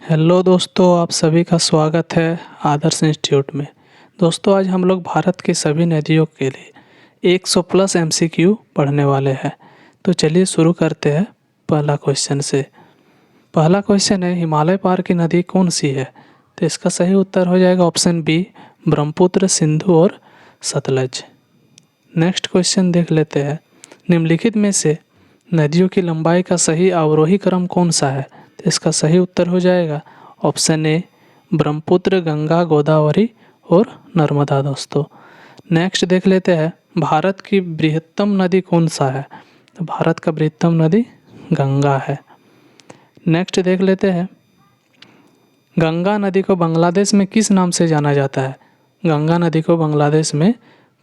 Hello दोस्तों, आप सभी का स्वागत है आदर्श इंस्टीट्यूट में। दोस्तों, आज हम लोग भारत की सभी नदियों के लिए 100 प्लस एमसीक्यू पढ़ने वाले हैं। तो चलिए शुरू करते हैं पहला क्वेश्चन से। पहला क्वेश्चन है, हिमालय पार की नदी कौन सी है? तो इसका सही उत्तर हो जाएगा ऑप्शन बी, ब्रह्मपुत्र, सिंधु और सतलज। नेक्स्ट क्वेश्चन देख लेते हैं, निम्नलिखित में से नदियों की लंबाई का सही अवरोही क्रम कौन सा है? तो इसका सही उत्तर हो जाएगा ऑप्शन ए, ब्रह्मपुत्र, गंगा, गोदावरी और नर्मदा। दोस्तों, नेक्स्ट देख लेते हैं, भारत की बृहत्तम नदी कौन सा है? तो भारत का बृहत्तम नदी गंगा है। नेक्स्ट देख लेते हैं, गंगा नदी को बांग्लादेश में किस नाम से जाना जाता है? गंगा नदी को बांग्लादेश में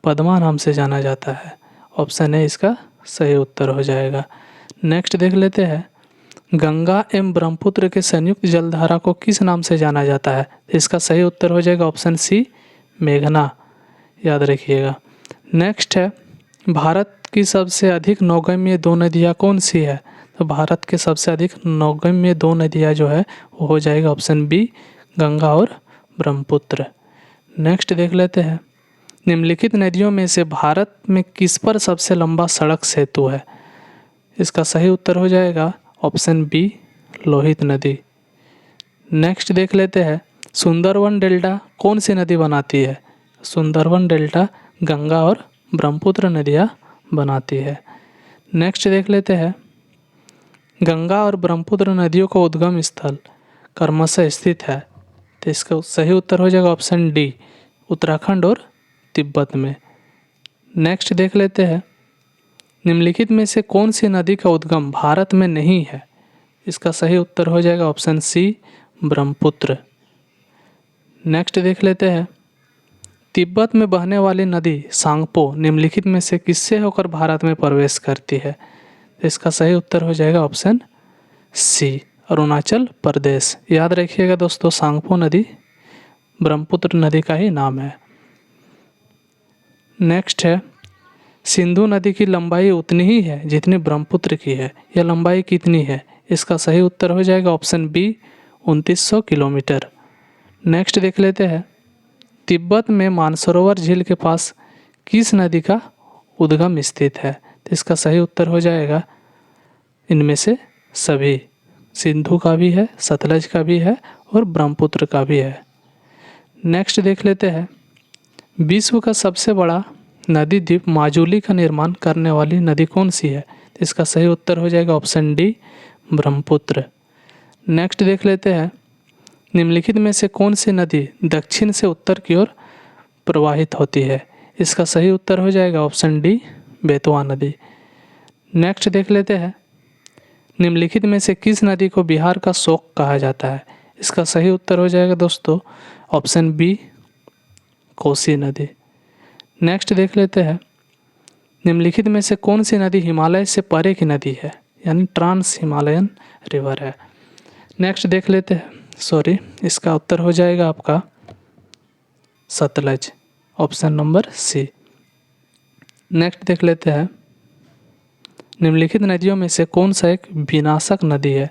पद्मा नाम से जाना जाता है। ऑप्शन ए इसका सही उत्तर हो जाएगा। नेक्स्ट देख लेते हैं, गंगा एवं ब्रह्मपुत्र के संयुक्त जलधारा को किस नाम से जाना जाता है? इसका सही उत्तर हो जाएगा ऑप्शन सी, मेघना। याद रखिएगा। नेक्स्ट है, भारत की सबसे अधिक नौगम्य दो नदियाँ कौन सी है? तो भारत के सबसे अधिक नौगम्य दो नदियाँ जो है वो हो जाएगा ऑप्शन बी, गंगा और ब्रह्मपुत्र। नेक्स्ट देख लेते हैं, निम्नलिखित नदियों में से भारत में किस पर सबसे लंबा सड़क सेतु है? इसका सही उत्तर हो जाएगा ऑप्शन बी, लोहित नदी। नेक्स्ट देख लेते हैं, सुंदरवन डेल्टा कौन सी नदी बनाती है? सुंदरवन डेल्टा गंगा और ब्रह्मपुत्र नदियाँ बनाती है। नेक्स्ट देख लेते हैं, गंगा और ब्रह्मपुत्र नदियों का उद्गम स्थल क्रमशः स्थित है। तो इसका सही उत्तर हो जाएगा ऑप्शन डी, उत्तराखंड और तिब्बत में। नेक्स्ट देख लेते हैं, निम्नलिखित में से कौन सी नदी का उद्गम भारत में नहीं है? इसका सही उत्तर हो जाएगा ऑप्शन सी, ब्रह्मपुत्र। नेक्स्ट देख लेते हैं, तिब्बत में बहने वाली नदी सांगपो निम्नलिखित में से किससे होकर भारत में प्रवेश करती है? इसका सही उत्तर हो जाएगा ऑप्शन सी, अरुणाचल प्रदेश। याद रखिएगा दोस्तों, सांगपो नदी ब्रह्मपुत्र नदी का ही नाम है। नेक्स्ट है, सिंधु नदी की लंबाई उतनी ही है जितनी ब्रह्मपुत्र की है। यह लंबाई कितनी है? इसका सही उत्तर हो जाएगा ऑप्शन बी, 2900 किलोमीटर। नेक्स्ट देख लेते हैं, तिब्बत में मानसरोवर झील के पास किस नदी का उद्गम स्थित है? तो इसका सही उत्तर हो जाएगा इनमें से सभी, सिंधु का भी है, सतलज का भी है और ब्रह्मपुत्र का भी है। नेक्स्ट देख लेते हैं, विश्व का सबसे बड़ा नदी द्वीप माजुली का निर्माण करने वाली नदी कौन सी है? इसका सही उत्तर हो जाएगा ऑप्शन डी, ब्रह्मपुत्र। नेक्स्ट देख लेते हैं, निम्नलिखित में से कौन सी नदी दक्षिण से उत्तर की ओर प्रवाहित होती है? इसका सही उत्तर हो जाएगा ऑप्शन डी, बेतवा नदी। नेक्स्ट देख लेते हैं, निम्नलिखित में से किस नदी को बिहार का शोक कहा जाता है? इसका सही उत्तर हो जाएगा दोस्तों ऑप्शन बी, कोसी नदी। नेक्स्ट देख लेते हैं, निम्नलिखित में से कौन सी नदी हिमालय से परे की नदी है, यानी ट्रांस हिमालयन रिवर है? नेक्स्ट देख लेते हैं, इसका उत्तर हो जाएगा आपका Sutlej, option number C. Next देख लेते हैं, निम्नलिखित नदियों में से कौन सा एक विनाशक नदी है?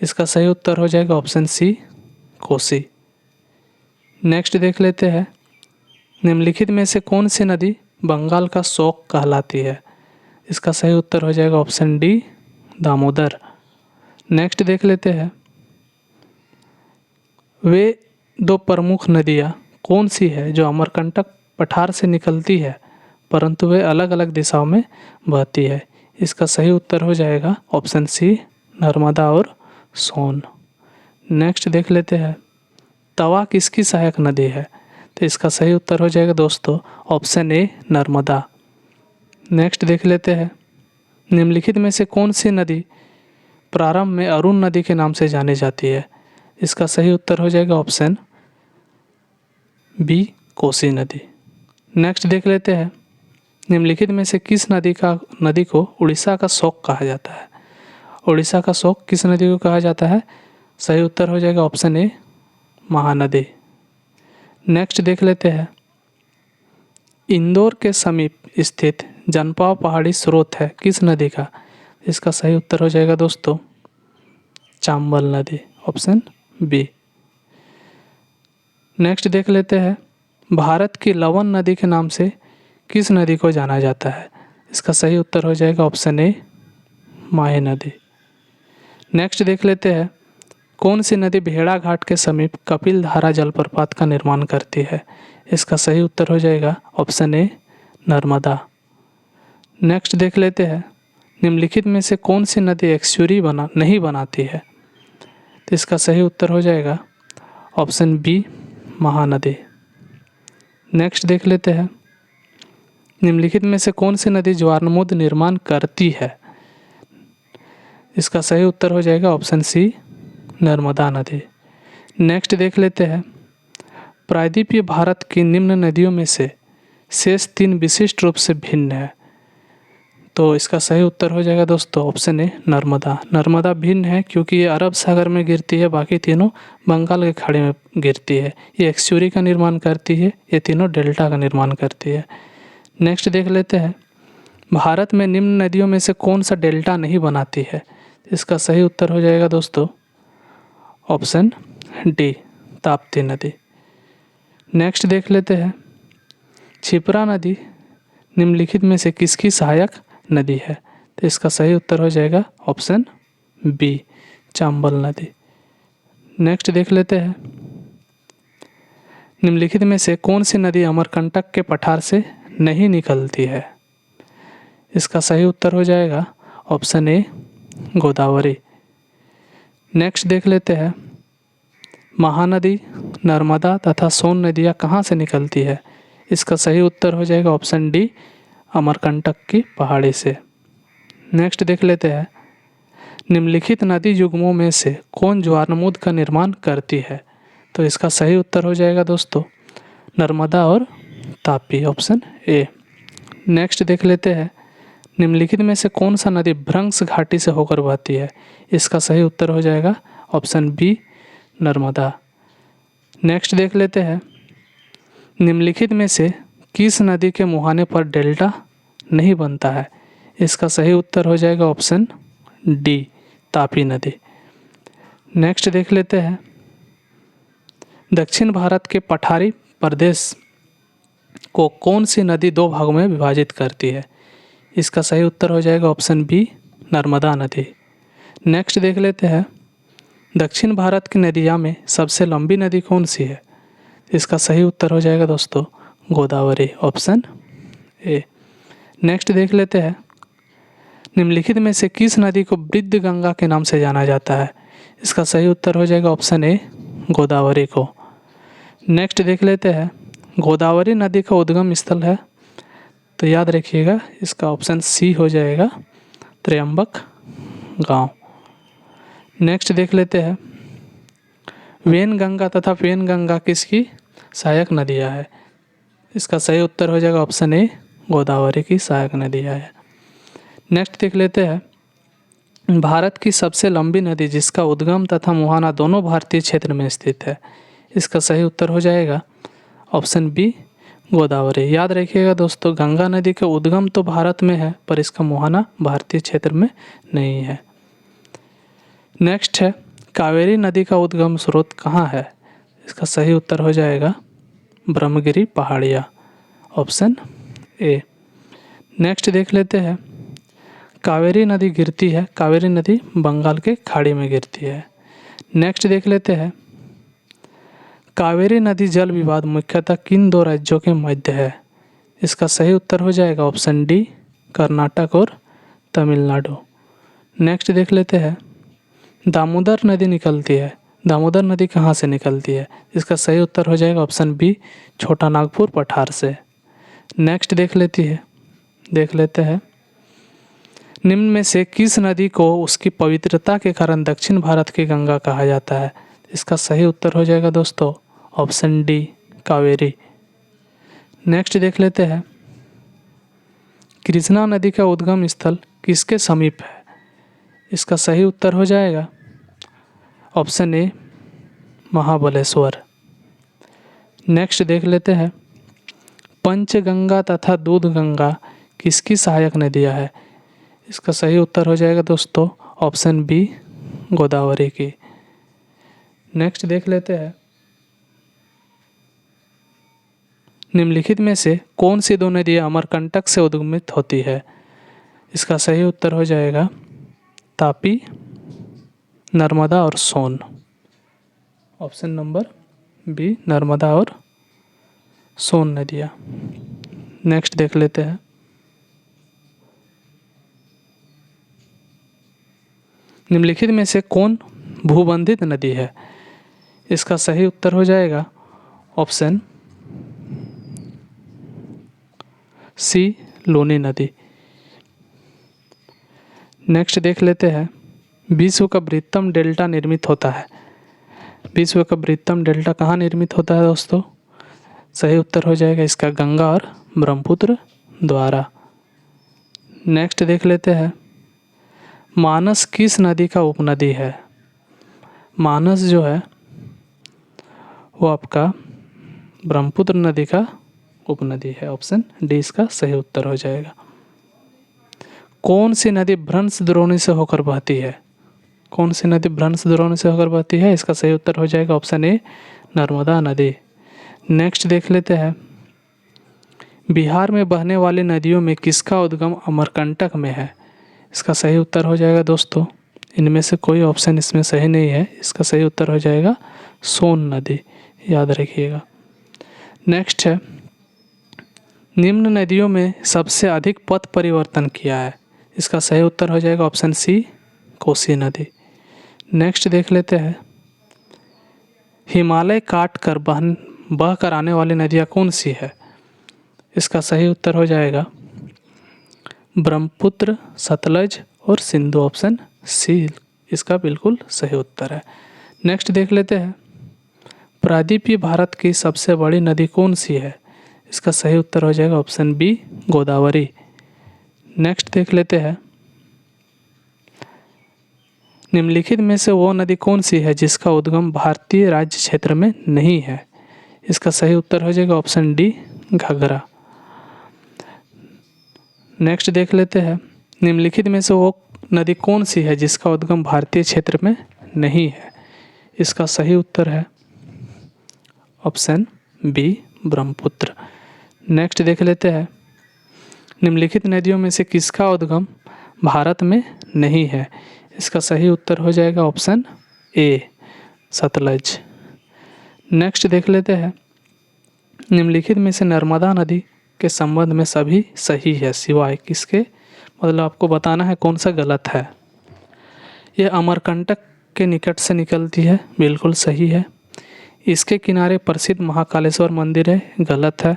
इसका सही उत्तर हो जाएगा ऑप्शन सी, कोसी। नेक्स्ट देख लेते हैं, निम्नलिखित में से कौन सी नदी बंगाल का शोक कहलाती है? इसका सही उत्तर हो जाएगा ऑप्शन डी, दामोदर। नेक्स्ट देख लेते हैं, वे दो प्रमुख नदियाँ कौन सी है जो अमरकंटक पठार से निकलती है परंतु वे अलग अलग दिशाओं में बहती है? इसका सही उत्तर हो जाएगा ऑप्शन सी, नर्मदा और सोन। नेक्स्ट देख लेते हैं, तवा किसकी सहायक नदी है? तो इसका सही उत्तर हो जाएगा दोस्तों ऑप्शन ए, नर्मदा। नेक्स्ट देख लेते हैं, निम्नलिखित में से कौन सी नदी प्रारंभ में अरुण नदी के नाम से जानी जाती है? इसका सही उत्तर हो जाएगा ऑप्शन बी, कोसी नदी। नेक्स्ट देख लेते हैं, निम्नलिखित में से किस नदी को उड़ीसा का शोक कहा जाता है? उड़ीसा का शोक किस नदी को कहा जाता है? सही उत्तर हो जाएगा ऑप्शन ए, महानदी। नेक्स्ट देख लेते हैं, इंदौर के समीप स्थित जनपाव पहाड़ी स्रोत है किस नदी का? इसका सही उत्तर हो जाएगा दोस्तों, चांबल नदी, ऑप्शन बी। नेक्स्ट देख लेते हैं, भारत की लवन नदी के नाम से किस नदी को जाना जाता है? इसका सही उत्तर हो जाएगा ऑप्शन ए, माही नदी। नेक्स्ट देख लेते हैं, कौन सी नदी भेड़ाघाट के समीप कपिल धारा जलप्रपात का निर्माण करती है? इसका सही उत्तर हो जाएगा ऑप्शन ए, नर्मदा। नेक्स्ट देख लेते हैं, निम्नलिखित में से कौन सी नदी एक्स्यूरी नहीं बनाती है? तो इसका सही उत्तर हो जाएगा ऑप्शन बी, महानदी। नेक्स्ट देख लेते हैं, निम्नलिखित में से कौन सी नदी ज्वारनदमुद निर्माण करती है? इसका सही उत्तर हो जाएगा ऑप्शन सी, नर्मदा नदी। नेक्स्ट देख लेते हैं, प्रायद्वीपीय भारत की निम्न नदियों में से शेष 3 विशिष्ट रूप से भिन्न है। तो इसका सही उत्तर हो जाएगा दोस्तों ऑप्शन ए, नर्मदा। नर्मदा भिन्न है क्योंकि ये अरब सागर में गिरती है, बाकी तीनों बंगाल के खाड़ी में गिरती है। ये एक्स्यूरी का निर्माण करती है, ये तीनों डेल्टा का निर्माण करती है। नेक्स्ट देख लेते हैं, भारत में निम्न नदियों में से कौन सा डेल्टा नहीं बनाती है? इसका सही उत्तर हो जाएगा दोस्तों ऑप्शन डी, ताप्ती नदी। नेक्स्ट देख लेते हैं, क्षिप्रा नदी निम्नलिखित में से किसकी सहायक नदी है? तो इसका सही उत्तर हो जाएगा ऑप्शन बी, चंबल नदी। नेक्स्ट देख लेते हैं, निम्नलिखित में से कौन सी नदी अमरकंटक के पठार से नहीं निकलती है? इसका सही उत्तर हो जाएगा ऑप्शन ए, गोदावरी। नेक्स्ट देख लेते हैं, महानदी, नर्मदा तथा सोन नदियाँ कहाँ से निकलती है? इसका सही उत्तर हो जाएगा ऑप्शन डी, अमरकंटक की पहाड़ी से। नेक्स्ट देख लेते हैं, निम्नलिखित नदी युग्मों में से कौन ज्वारनदमुद का निर्माण करती है? तो इसका सही उत्तर हो जाएगा दोस्तों नर्मदा और तापी, ऑप्शन ए। नेक्स्ट देख लेते हैं, निम्नलिखित में से कौन सा नदी भ्रंश घाटी से होकर बहती है? इसका सही उत्तर हो जाएगा ऑप्शन बी, नर्मदा। नेक्स्ट देख लेते हैं, निम्नलिखित में से किस नदी के मुहाने पर डेल्टा नहीं बनता है? इसका सही उत्तर हो जाएगा ऑप्शन डी, तापी नदी। नेक्स्ट देख लेते हैं, दक्षिण भारत के पठारी प्रदेश को कौन सी नदी 2 भागों में विभाजित करती है? इसका सही उत्तर हो जाएगा ऑप्शन बी, नर्मदा नदी। नेक्स्ट देख लेते हैं, दक्षिण भारत की नदियों में सबसे लंबी नदी कौन सी है? इसका सही उत्तर हो जाएगा दोस्तों गोदावरी, ऑप्शन ए। नेक्स्ट देख लेते हैं, निम्नलिखित में से किस नदी को वृद्ध गंगा के नाम से जाना जाता है? इसका सही उत्तर हो जाएगा ऑप्शन ए, गोदावरी को। नेक्स्ट देख लेते हैं, गोदावरी नदी का उद्गम स्थल है, तो याद रखिएगा इसका ऑप्शन सी हो जाएगा, त्र्यंबक गांव। नेक्स्ट देख लेते हैं, वेनगंगा तथा पेनगंगा किसकी सहायक नदियाँ है? इसका सही उत्तर हो जाएगा ऑप्शन ए, गोदावरी की सहायक नदियाँ है। नेक्स्ट देख लेते हैं, भारत की सबसे लंबी नदी जिसका उद्गम तथा मुहाना दोनों भारतीय क्षेत्र में स्थित है? इसका सही उत्तर हो जाएगा ऑप्शन बी, गोदावरी। याद रखिएगा दोस्तों, गंगा नदी का उद्गम तो भारत में है पर इसका मुहाना भारतीय क्षेत्र में नहीं है। नेक्स्ट है, कावेरी नदी का उद्गम स्रोत कहाँ है? इसका सही उत्तर हो जाएगा ब्रह्मगिरी पहाड़ियाँ, ऑप्शन ए। नेक्स्ट देख लेते हैं, कावेरी नदी गिरती है, कावेरी नदी बंगाल के खाड़ी में गिरती है। नेक्स्ट देख लेते हैं, कावेरी नदी जल विवाद मुख्यतः किन 2 राज्यों के मध्य है? इसका सही उत्तर हो जाएगा ऑप्शन डी, कर्नाटक और तमिलनाडु। नेक्स्ट देख लेते हैं, दामोदर नदी निकलती है, दामोदर नदी कहाँ से निकलती है? इसका सही उत्तर हो जाएगा ऑप्शन बी, छोटा नागपुर पठार से। नेक्स्ट देख लेते हैं, निम्न में से किस नदी को उसकी पवित्रता के कारण दक्षिण भारत की गंगा कहा जाता है? इसका सही उत्तर हो जाएगा दोस्तों ऑप्शन डी, कावेरी। नेक्स्ट देख लेते हैं, कृष्णा नदी का उद्गम स्थल किसके समीप है? इसका सही उत्तर हो जाएगा ऑप्शन ए, महाबलेश्वर। नेक्स्ट देख लेते हैं, पंचगंगा तथा दूधगंगा किसकी सहायक नदियाँ है? इसका सही उत्तर हो जाएगा दोस्तों ऑप्शन बी, गोदावरी की। नेक्स्ट देख लेते हैं, निम्नलिखित में से कौन सी दो नदियाँ अमरकंटक से उद्गमित होती है? इसका सही उत्तर हो जाएगा तापी, नर्मदा और सोन। ऑप्शन नंबर बी, नर्मदा और सोन नदियाँ। नेक्स्ट देख लेते हैं, निम्नलिखित में से कौन भूबंधित नदी है? इसका सही उत्तर हो जाएगा ऑप्शन सी, लूनी नदी। नेक्स्ट देख लेते हैं, विश्व का बृहत्तम डेल्टा निर्मित होता है। विश्व का बृहत्तम डेल्टा कहाँ निर्मित होता है दोस्तों? सही उत्तर हो जाएगा इसका गंगा और ब्रह्मपुत्र द्वारा। नेक्स्ट देख लेते हैं, मानस किस नदी का उपनदी है? मानस जो है वो आपका ब्रह्मपुत्र नदी का उपनदी है। ऑप्शन डी इसका सही उत्तर हो जाएगा। कौन सी नदी भ्रंश द्रोणी से होकर बहती है? कौन सी नदी भ्रंश द्रोणी से होकर बहती है? इसका सही उत्तर हो जाएगा ऑप्शन ए, नर्मदा नदी। नेक्स्ट देख लेते हैं, बिहार में बहने वाली नदियों में किसका उद्गम अमरकंटक में है? इसका सही उत्तर हो जाएगा दोस्तों, इनमें से कोई ऑप्शन इसमें सही नहीं है। इसका सही उत्तर हो जाएगा सोन नदी, याद रखिएगा। नेक्स्ट है, निम्न नदियों में सबसे अधिक पथ परिवर्तन किया है? इसका सही उत्तर हो जाएगा ऑप्शन सी, कोसी नदी। नेक्स्ट देख लेते हैं, हिमालय काट कर बह कर आने वाली नदियाँ कौन सी है? इसका सही उत्तर हो जाएगा ब्रह्मपुत्र, सतलज और सिंधु। ऑप्शन सी इसका बिल्कुल सही उत्तर है। नेक्स्ट देख लेते हैं, प्रायद्वीपीय भारत की सबसे बड़ी नदी कौन सी है? इसका सही उत्तर हो जाएगा ऑप्शन बी, गोदावरी। नेक्स्ट देख लेते हैं, निम्नलिखित में से वो नदी कौन सी है जिसका उद्गम भारतीय राज्य क्षेत्र में नहीं है? इसका सही उत्तर हो जाएगा ऑप्शन डी, घाघरा। नेक्स्ट देख लेते हैं, निम्नलिखित में से वो नदी कौन सी है जिसका उद्गम भारतीय क्षेत्र में नहीं है? इसका सही उत्तर है ऑप्शन बी, ब्रह्मपुत्र। नेक्स्ट देख लेते हैं, निम्नलिखित नदियों में से किसका उद्गम भारत में नहीं है? इसका सही उत्तर हो जाएगा ऑप्शन ए, सतलज। नेक्स्ट देख लेते हैं, निम्नलिखित में से नर्मदा नदी के संबंध में सभी सही है सिवाय किसके? मतलब आपको बताना है कौन सा गलत है। यह अमरकंटक के निकट से निकलती है, बिल्कुल सही है। इसके किनारे प्रसिद्ध महाकालेश्वर मंदिर है, गलत है।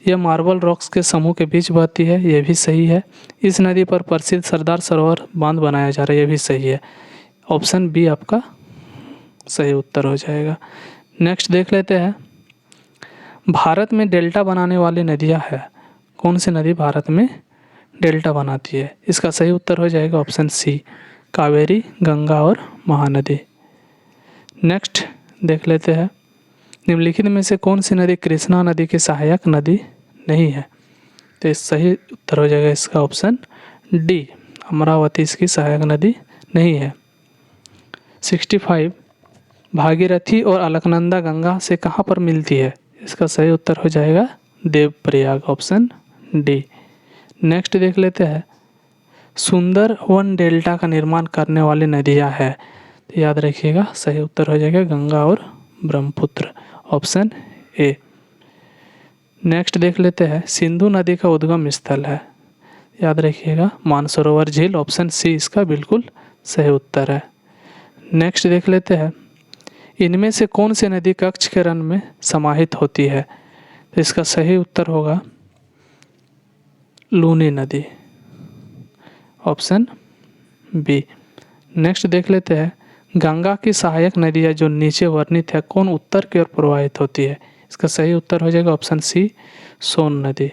यह मार्बल रॉक्स के समूह के बीच बहती है, यह भी सही है। इस नदी पर प्रसिद्ध सरदार सरोवर बांध बनाया जा रहा है, यह भी सही है। ऑप्शन बी आपका सही उत्तर हो जाएगा। नेक्स्ट देख लेते हैं, भारत में डेल्टा बनाने वाली नदियाँ है, कौन सी नदी भारत में डेल्टा बनाती है? इसका सही उत्तर हो जाएगा ऑप्शन सी, कावेरी, गंगा और महानदी। नेक्स्ट देख लेते हैं, निम्नलिखित में से कौन सी नदी कृष्णा नदी की सहायक नदी नहीं है? तो इस सही उत्तर हो जाएगा इसका ऑप्शन डी, अमरावती इसकी सहायक नदी नहीं है। 65, भागीरथी और अलकनंदा गंगा से कहाँ पर मिलती है? इसका सही उत्तर हो जाएगा देवप्रयाग, ऑप्शन डी। नेक्स्ट देख लेते हैं, सुंदरवन डेल्टा का निर्माण करने वाली नदियाँ है, तो याद रखिएगा सही उत्तर हो जाएगा गंगा और ब्रह्मपुत्र, ऑप्शन ए। नेक्स्ट देख लेते हैं, सिंधु नदी का उद्गम स्थल है, याद रखिएगा मानसरोवर झील, ऑप्शन सी इसका बिल्कुल सही उत्तर है। नेक्स्ट देख लेते हैं, इनमें से कौन सी नदी कक्ष के रन में समाहित होती है? तो इसका सही उत्तर होगा लूनी नदी, ऑप्शन बी। नेक्स्ट देख लेते हैं, गंगा की सहायक नदियाँ जो नीचे वर्णित है कौन उत्तर की ओर प्रवाहित होती है? इसका सही उत्तर हो जाएगा ऑप्शन सी, सोन नदी।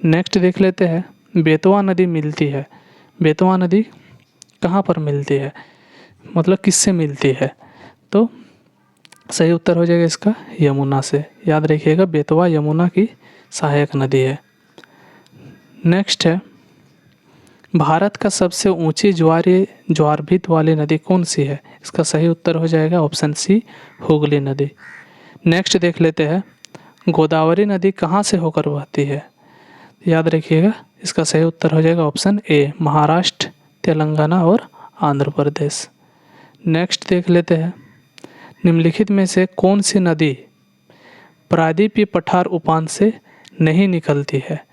नेक्स्ट देख लेते हैं, बेतवा नदी मिलती है, बेतवा नदी कहाँ पर मिलती है, मतलब किससे मिलती है? तो सही उत्तर हो जाएगा इसका यमुना से, याद रखिएगा बेतवा यमुना की सहायक नदी है। नेक्स्ट है, भारत का सबसे ऊंची ज्वारभीत वाली नदी कौन सी है? इसका सही उत्तर हो जाएगा ऑप्शन सी, हुगली नदी। नेक्स्ट देख लेते हैं, गोदावरी नदी कहाँ से होकर बहती है? याद रखिएगा, इसका सही उत्तर हो जाएगा ऑप्शन ए, महाराष्ट्र, तेलंगाना और आंध्र प्रदेश। नेक्स्ट देख लेते हैं, निम्नलिखित में से कौन सी नदी प्रायद्वीपीय पठार उफान से नहीं निकलती है?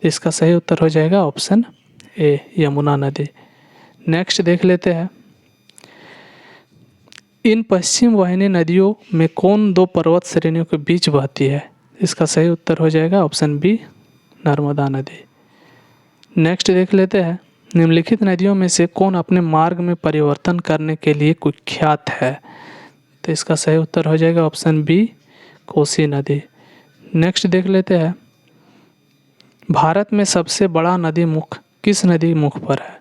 इसका सही उत्तर हो जाएगा ऑप्शन ए, यमुना नदी। नेक्स्ट देख लेते हैं, इन पश्चिम वाहिनी नदियों में कौन दो पर्वत श्रेणियों के बीच बहती है? इसका सही उत्तर हो जाएगा ऑप्शन बी, नर्मदा नदी। नेक्स्ट देख लेते हैं, निम्नलिखित नदियों में से कौन अपने मार्ग में परिवर्तन करने के लिए कुख्यात है? तो इसका सही उत्तर हो जाएगा ऑप्शन बी, कोसी नदी। नेक्स्ट देख लेते हैं, भारत में सबसे बड़ा नदी मुख किस नदी मुख पर है?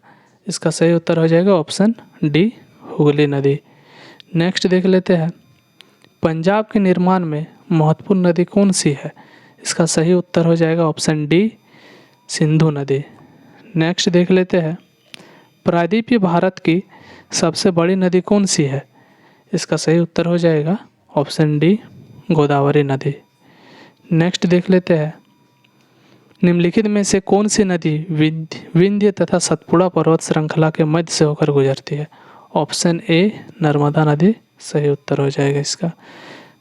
इसका सही उत्तर हो जाएगा ऑप्शन डी, हुगली नदी। नेक्स्ट देख लेते हैं, पंजाब के निर्माण में महत्वपूर्ण नदी कौन सी है? इसका सही उत्तर हो जाएगा ऑप्शन डी, सिंधु नदी। नेक्स्ट देख लेते हैं, प्रायद्वीपीय भारत की सबसे बड़ी नदी कौन सी है? इसका सही उत्तर हो जाएगा ऑप्शन डी, गोदावरी नदी। नेक्स्ट देख लेते हैं, निम्नलिखित में से कौन सी नदी विंध्य तथा सतपुड़ा पर्वत श्रृंखला के मध्य से होकर गुजरती है? ऑप्शन ए, नर्मदा नदी सही उत्तर हो जाएगा इसका।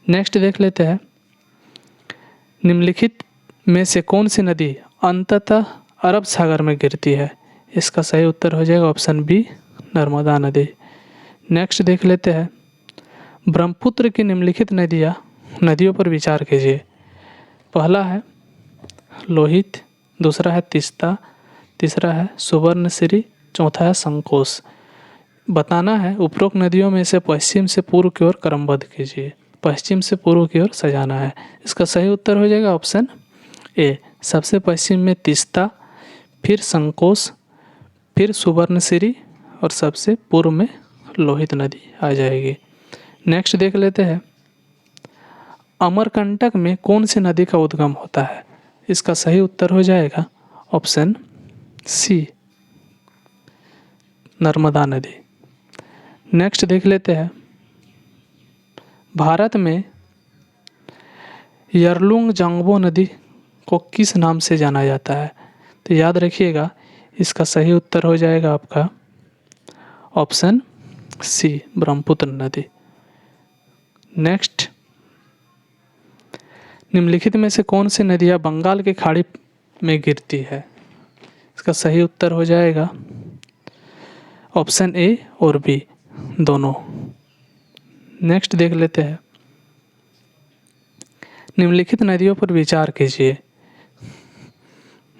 नेक्स्ट देख लेते हैं, निम्नलिखित में से कौन सी नदी अंततः अरब सागर में गिरती है? इसका सही उत्तर हो जाएगा ऑप्शन बी, नर्मदा नदी। नेक्स्ट देख लेते हैं, ब्रह्मपुत्र की निम्नलिखित नदियों पर विचार कीजिए। पहला है लोहित, दूसरा है तीस्ता, तीसरा है सुवर्णशिरी, चौथा है संकोश। बताना है उपरोक्त नदियों में से पश्चिम से पूर्व की ओर क्रमबद्ध कीजिए। पश्चिम से पूर्व की ओर सजाना है। इसका सही उत्तर हो जाएगा ऑप्शन ए, सबसे पश्चिम में तीस्ता, फिर संकोश, फिर सुवर्णशिरी और सबसे पूर्व में लोहित नदी आ जाएगी। नेक्स्ट देख लेते हैं, अमरकंटक में कौन सी नदी का उद्गम होता है? इसका सही उत्तर हो जाएगा ऑप्शन सी, नर्मदा नदी। नेक्स्ट देख लेते हैं, भारत में यरलुंग जांगबो नदी को किस नाम से जाना जाता है? तो याद रखिएगा, इसका सही उत्तर हो जाएगा आपका ऑप्शन सी, ब्रह्मपुत्र नदी। नेक्स्ट, निम्नलिखित में से कौन सी नदियाँ बंगाल की खाड़ी में गिरती है? इसका सही उत्तर हो जाएगा ऑप्शन ए और बी दोनों। नेक्स्ट देख लेते हैं, निम्नलिखित नदियों पर विचार कीजिए।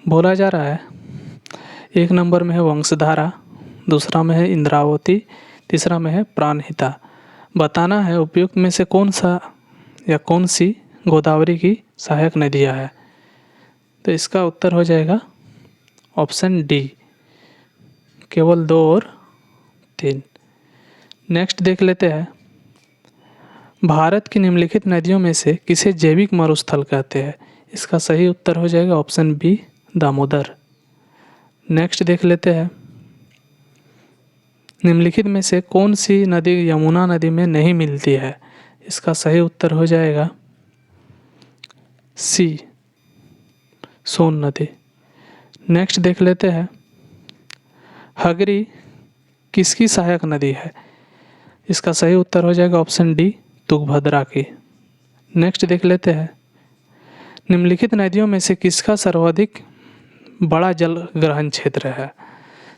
बोला जा रहा है, एक नंबर में है वंशधारा, दूसरा में है इंद्रावती, तीसरा में है प्राणहिता। बताना है उपयुक्त में से कौन सा या कौन सी गोदावरी की सहायक नदियाँ है? तो इसका उत्तर हो जाएगा ऑप्शन डी, केवल 2 और 3। नेक्स्ट देख लेते हैं, भारत की निम्नलिखित नदियों में से किसे जैविक मरुस्थल कहते हैं? इसका सही उत्तर हो जाएगा ऑप्शन बी, दामोदर। नेक्स्ट देख लेते हैं, निम्नलिखित में से कौन सी नदी यमुना नदी में नहीं मिलती है? इसका सही उत्तर हो जाएगा सी, सोन नदी। नेक्स्ट देख लेते हैं, हगरी किसकी सहायक नदी है? इसका सही उत्तर हो जाएगा ऑप्शन डी, तुंगभद्रा की। नेक्स्ट देख लेते हैं, निम्नलिखित नदियों में से किसका सर्वाधिक बड़ा जल ग्रहण क्षेत्र है?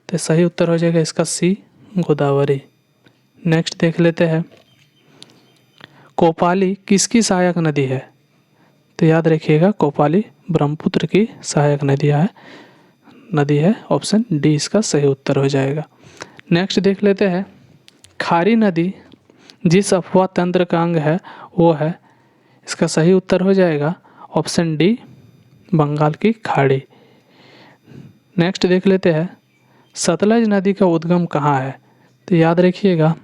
तो सही उत्तर हो जाएगा इसका सी, गोदावरी। नेक्स्ट देख लेते हैं, कोपाली किसकी सहायक नदी है? तो याद रखिएगा, कोपाली ब्रह्मपुत्र की सहायक नदी है, ऑप्शन डी इसका सही उत्तर हो जाएगा। नेक्स्ट देख लेते हैं, खारी नदी जिस अपवाह तंत्र का अंग है वो है? इसका सही उत्तर हो जाएगा ऑप्शन डी, बंगाल की खाड़ी। नेक्स्ट देख लेते हैं, सतलज नदी का उद्गम कहाँ है? तो याद रखिएगा,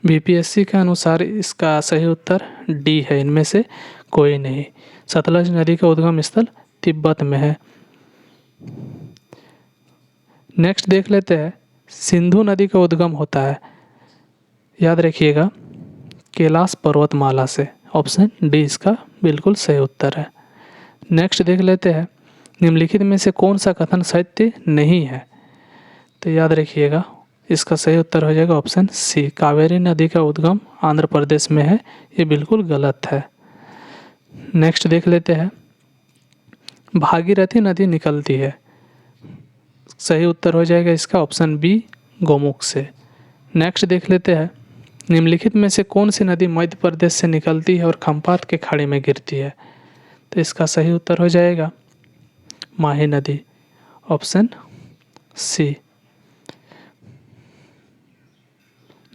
बीपीएससी के अनुसार इसका सही उत्तर डी है, इनमें से कोई नहीं। सतलज नदी का उद्गम स्थल तिब्बत में है। नेक्स्ट देख लेते हैं, सिंधु नदी का उद्गम होता है, याद रखिएगा कैलाश पर्वतमाला से। ऑप्शन डी इसका बिल्कुल सही उत्तर है। नेक्स्ट देख लेते हैं, निम्नलिखित में से कौन सा कथन सत्य नहीं है? तो याद रखिएगा इसका सही उत्तर हो जाएगा ऑप्शन सी, कावेरी नदी का उद्गम आंध्र प्रदेश में है। ये बिल्कुल गलत है। नेक्स्ट देख लेते हैं, भागीरथी नदी निकलती है। सही उत्तर हो जाएगा इसका ऑप्शन बी, गोमुख से। नेक्स्ट देख लेते हैं, निम्नलिखित में से कौन सी नदी मध्य प्रदेश से निकलती है और खम्पात के खाड़ी में गिरती है? तो इसका सही उत्तर हो जाएगा माही नदी, ऑप्शन सी।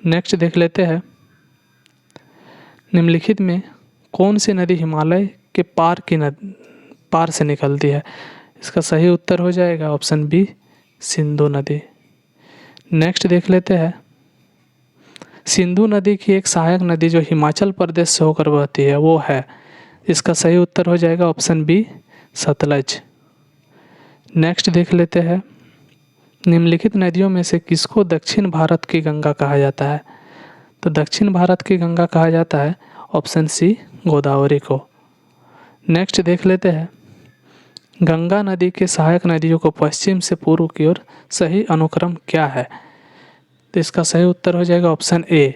नेक्स्ट देख लेते हैं, निम्नलिखित में कौन सी नदी हिमालय के पार से निकलती है? इसका सही उत्तर हो जाएगा ऑप्शन बी, सिंधु नदी। नेक्स्ट देख लेते हैं, सिंधु नदी की एक सहायक नदी जो हिमाचल प्रदेश से होकर बहती है वो है? इसका सही उत्तर हो जाएगा ऑप्शन बी, सतलज। नेक्स्ट देख लेते हैं, निम्नलिखित नदियों में से किसको दक्षिण भारत की गंगा कहा जाता है? तो दक्षिण भारत की गंगा कहा जाता है ऑप्शन सी, गोदावरी को। नेक्स्ट देख लेते हैं, गंगा नदी के सहायक नदियों को पश्चिम से पूर्व की ओर सही अनुक्रम क्या है? तो इसका सही उत्तर हो जाएगा ऑप्शन ए,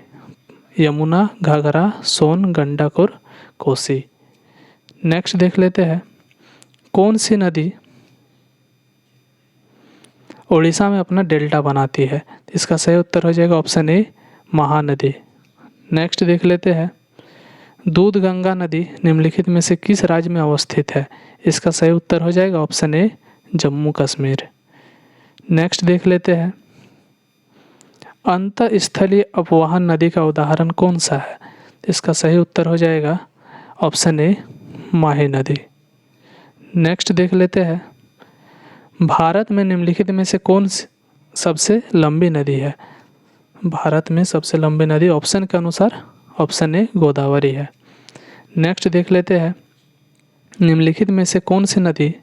यमुना, घाघरा, सोन, गंडक और कोसी। नेक्स्ट देख लेते हैं, कौन सी नदी उड़ीसा में अपना डेल्टा बनाती है? इसका सही उत्तर हो जाएगा ऑप्शन ए, महानदी। नेक्स्ट देख लेते हैं, दूध गंगा नदी निम्नलिखित में से किस राज्य में अवस्थित है? इसका सही उत्तर हो जाएगा option A, Jammu Kashmir. Next देख लेते हैं, अंतःस्थलीय अपवहन नदी का उदाहरण कौन सा है? इसका सही उत्तर हो जाएगा ऑप्शन ए, माही नदी। नेक्स्ट देख लेते हैं, भारत में निम्नलिखित में से कौन सबसे लंबी नदी है? भारत में सबसे लंबी नदी ऑप्शन के अनुसार ऑप्शन ए, गोदावरी है। नेक्स्ट देख लेते हैं, निम्नलिखित में से कौन सी नदी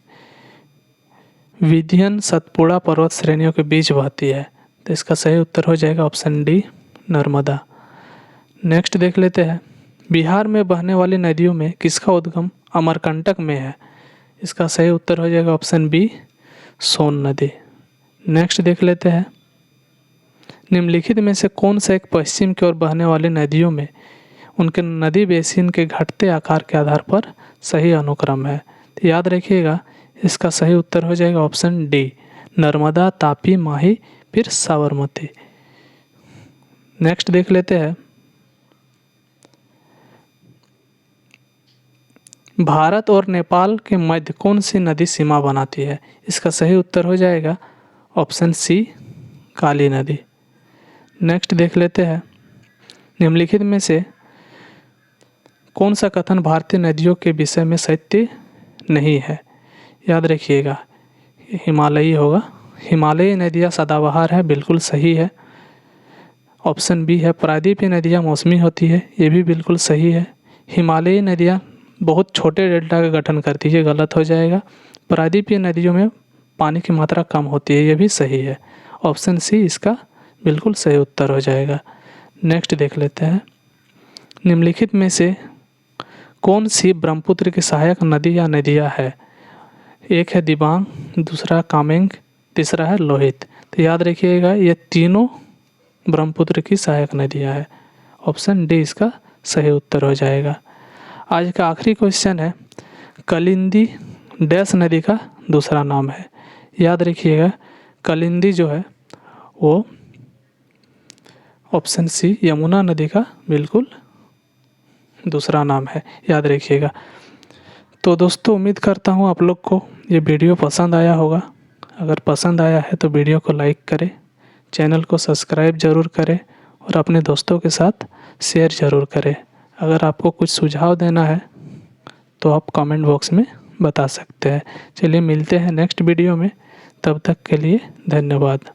विंध्य सतपुड़ा पर्वत श्रेणियों के बीच बहती है? तो इसका सही उत्तर हो जाएगा ऑप्शन डी, नर्मदा। नेक्स्ट देख लेते हैं, बिहार में बहने वाली नदियों में किसका उद्गम अमरकंटक में है? इसका सही उत्तर हो जाएगा ऑप्शन बी, सोन नदी। नेक्स्ट देख लेते हैं, निम्नलिखित में से कौन सा एक पश्चिम की ओर बहने वाली नदियों में उनके नदी बेसिन के घटते आकार के आधार पर सही अनुक्रम है? तो याद रखिएगा इसका सही उत्तर हो जाएगा ऑप्शन डी, नर्मदा, तापी, माही, फिर साबरमती। नेक्स्ट देख लेते हैं, भारत और नेपाल के मध्य कौन सी नदी सीमा बनाती है? इसका सही उत्तर हो जाएगा ऑप्शन सी, काली नदी। नेक्स्ट देख लेते हैं, निम्नलिखित में से कौन सा कथन भारतीय नदियों के विषय में सत्य नहीं है? याद रखिएगा हिमालयी होगा। हिमालयी नदियाँ सदाबहार है, बिल्कुल सही है। ऑप्शन बी है, प्रायद्वीपीय नदियाँ मौसमी होती है, ये भी बिल्कुल सही है। हिमालयी नदियाँ बहुत छोटे डेल्टा का गठन करती है, गलत हो जाएगा। प्रायद्वीपीय नदियों में पानी की मात्रा कम होती है, ये भी सही है। ऑप्शन सी इसका बिल्कुल सही उत्तर हो जाएगा। नेक्स्ट देख लेते हैं, निम्नलिखित में से कौन सी ब्रह्मपुत्र की सहायक नदी या नदियाँ है? एक है दिबांग, दूसरा कामेंग, तीसरा है लोहित। तो याद रखिएगा ये तीनों ब्रह्मपुत्र की सहायक नदियाँ है। ऑप्शन डी इसका सही उत्तर हो जाएगा। आज का आखिरी क्वेश्चन है, कलिंदी डैश नदी का दूसरा नाम है? याद रखिएगा कलिंदी जो है वो ऑप्शन सी, यमुना नदी का बिल्कुल दूसरा नाम है, याद रखिएगा। तो दोस्तों उम्मीद करता हूँ आप लोग को ये वीडियो पसंद आया होगा। अगर पसंद आया है तो वीडियो को लाइक करें, चैनल को सब्सक्राइब ज़रूर करें और अपने दोस्तों के साथ शेयर ज़रूर करें। अगर आपको कुछ सुझाव देना है तो आप कमेंट बॉक्स में बता सकते हैं। चलिए मिलते हैं नेक्स्ट वीडियो में, तब तक के लिए धन्यवाद।